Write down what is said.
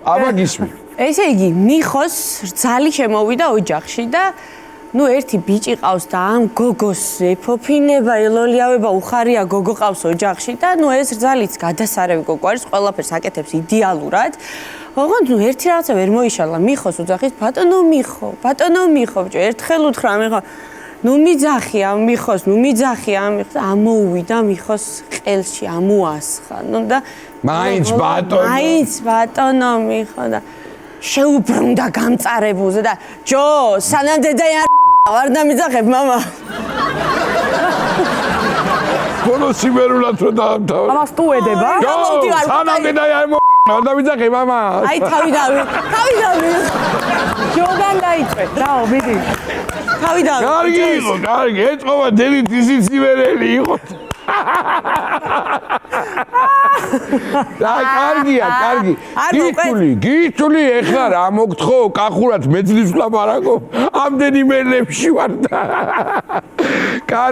აბა გისმი. ესე იგი, მიხოს რძალი შემოვიდა ოჯახში და ერთი ბიჭი ყავს და ამ გოგოს ეფოფინება, ელოლიავება, უხარია გოგო ყავს ოჯახში და ეს რძალიც გადასარევი გოგო არის, ყველაფერს აკეთებს იდეალურად. ოღონდ ერთი რაღაცა ვერ მოიშალა მიხოს ოჯახის ბატონო მიხო, ერთხელ უთხრა მიხო მიძახია მიხოს, მიძახია მიხოს, ამოუვიდა მიხოს ყელში, ამოასხა. და მაინც ბატონო მიხო და შეუბრუნდა გამწარებულზე და ჯო, სანამ დედა არ დამიძახებ მამა. ბოლო სიმერულად რო დაამთავრა. ამას თუ ედება? სანამ დედა არ დამიძახე მამა. აი თავი დავი. ჯოდან დაიწვე. დაო, მიდი. თავი დავი. კარგი იყო, კარგი. ეწყობა დედით ისიც სიმერელი იყო. და კარგია, კარგი. გითული ეხლა რა მოგთხო, კახურად მეძლის ვლაპარაკო. ამდენი მელებში ვარ და